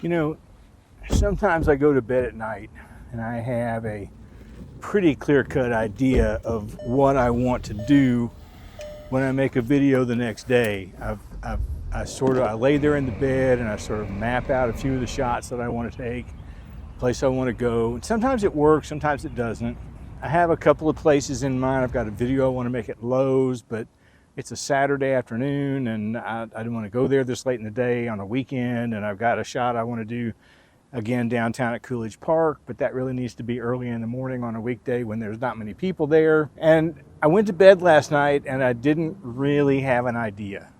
You know, sometimes I go to bed at night and I have a pretty clear-cut idea of what I want to do when I make a video the next day. I lay there in the bed and I sort of map out a few of the shots that I want to take, place I want to go. And sometimes it works, sometimes it doesn't. I have a couple of places in mind. I've got a video I want to make at Lowe's, but it's a Saturday afternoon and I don't want to go there this late in the day on a weekend, and I've got a shot I want to do again downtown at Coolidge Park, but that really needs to be early in the morning on a weekday when there's not many people there. And I went to bed last night and I didn't really have an idea.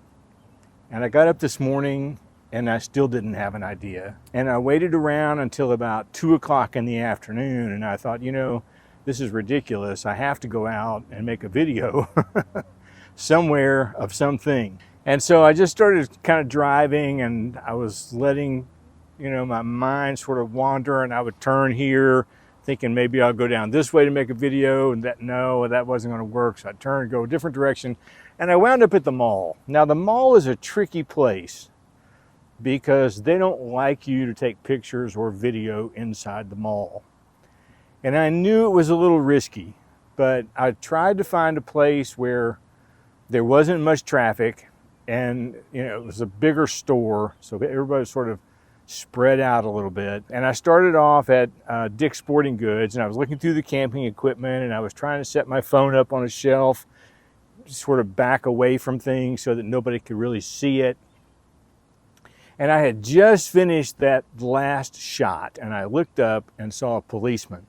And I got up this morning and I still didn't have an idea. And I waited around until about 2 o'clock in the afternoon and I thought, this is ridiculous. I have to go out and make a video somewhere of something. And so I just started kind of driving and I was letting my mind sort of wander, and I would turn here thinking maybe I'll go down this way to make a video, and that wasn't going to work. So I turned, go a different direction, and I wound up at the mall. Now the mall is a tricky place because they don't like you to take pictures or video inside the mall. And I knew it was a little risky, but I tried to find a place where there wasn't much traffic and it was a bigger store, so everybody was sort of spread out a little bit. And I started off at Dick's Sporting Goods, and I was looking through the camping equipment and I was trying to set my phone up on a shelf, sort of back away from things so that nobody could really see it. And I had just finished that last shot and I looked up and saw a policeman.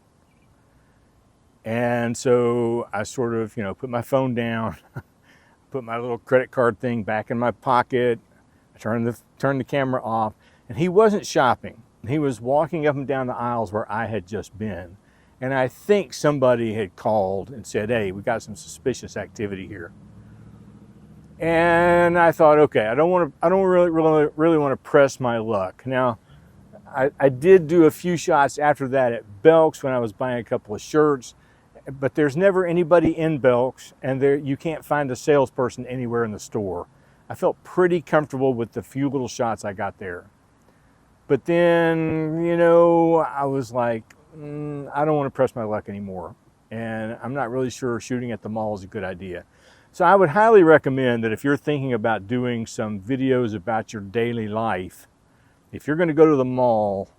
And so I sort of, put my phone down, put my little credit card thing back in my pocket, I turned the camera off. And he wasn't shopping. He was walking up and down the aisles where I had just been. And I think somebody had called and said, hey, we got some suspicious activity here. And I thought, okay, I don't really want to press my luck. Now, I did do a few shots after that at Belk's when I was buying a couple of shirts, but there's never anybody in Belk's, and you can't find a salesperson anywhere in the store. I felt pretty comfortable with the few little shots I got there. But then, I was like, I don't want to press my luck anymore. And I'm not really sure shooting at the mall is a good idea. So I would highly recommend that if you're thinking about doing some videos about your daily life, if you're going to go to the mall,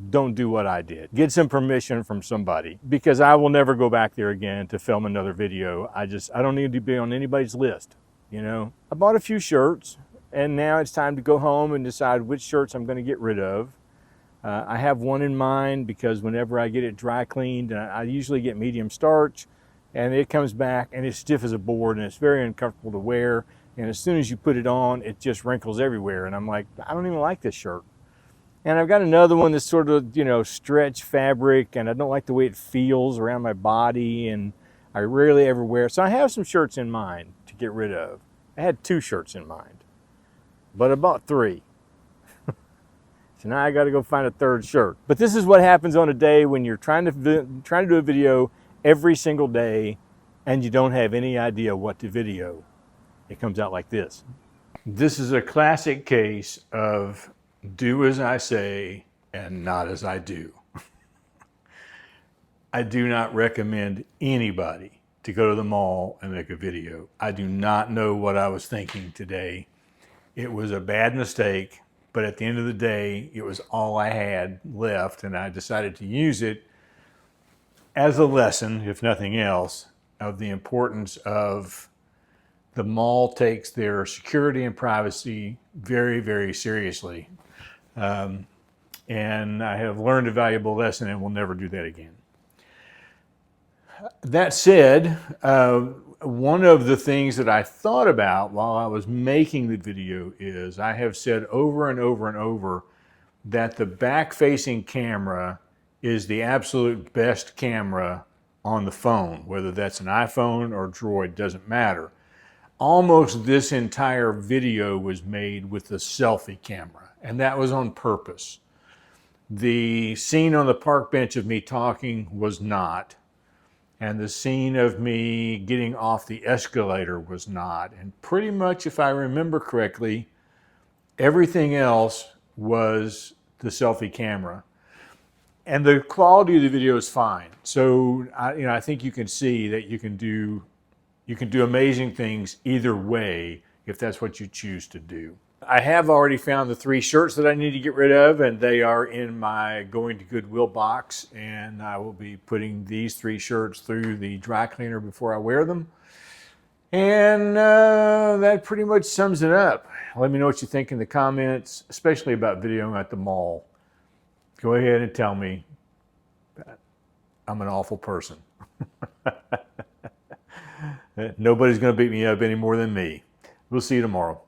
don't do what I did. Get some permission from somebody, because I will never go back there again to film another video. I don't need to be on anybody's list, I bought a few shirts. And now it's time to go home and decide which shirts I'm going to get rid of. I have one in mind because whenever I get it dry cleaned, I usually get medium starch, and it comes back and it's stiff as a board and it's very uncomfortable to wear. And as soon as you put it on, it just wrinkles everywhere. And I'm like, I don't even like this shirt. And I've got another one that's sort of, stretch fabric, and I don't like the way it feels around my body, and I rarely ever wear. So I have some shirts in mind to get rid of. I had 2 shirts in mind, but I bought 3. So now I got to go find a 3rd shirt. But this is what happens on a day when you're trying to do a video every single day and you don't have any idea what to video. It comes out like this. This is a classic case of do as I say and not as I do. I do not recommend anybody to go to the mall and make a video. I do not know what I was thinking today. It was a bad mistake, but at the end of the day, it was all I had left, and I decided to use it as a lesson, if nothing else, of the importance of the mall takes their security and privacy very, very seriously. And I have learned a valuable lesson and will never do that again. That said, one of the things that I thought about while I was making the video is I have said over and over and over that the back-facing camera is the absolute best camera on the phone, whether that's an iPhone or Droid, doesn't matter. Almost this entire video was made with the selfie camera, and that was on purpose. The scene on the park bench of me talking was not. And the scene of me getting off the escalator was not. And pretty much, if I remember correctly, everything else was the selfie camera. And the quality of the video is fine. So I think you can see that you can do amazing things either way if that's what you choose to do. I have already found the 3 shirts that I need to get rid of, and they are in my Going to Goodwill box, and I will be putting these 3 shirts through the dry cleaner before I wear them. And that pretty much sums it up. Let me know what you think in the comments, especially about videoing at the mall. Go ahead and tell me that I'm an awful person. Nobody's going to beat me up any more than me. We'll see you tomorrow.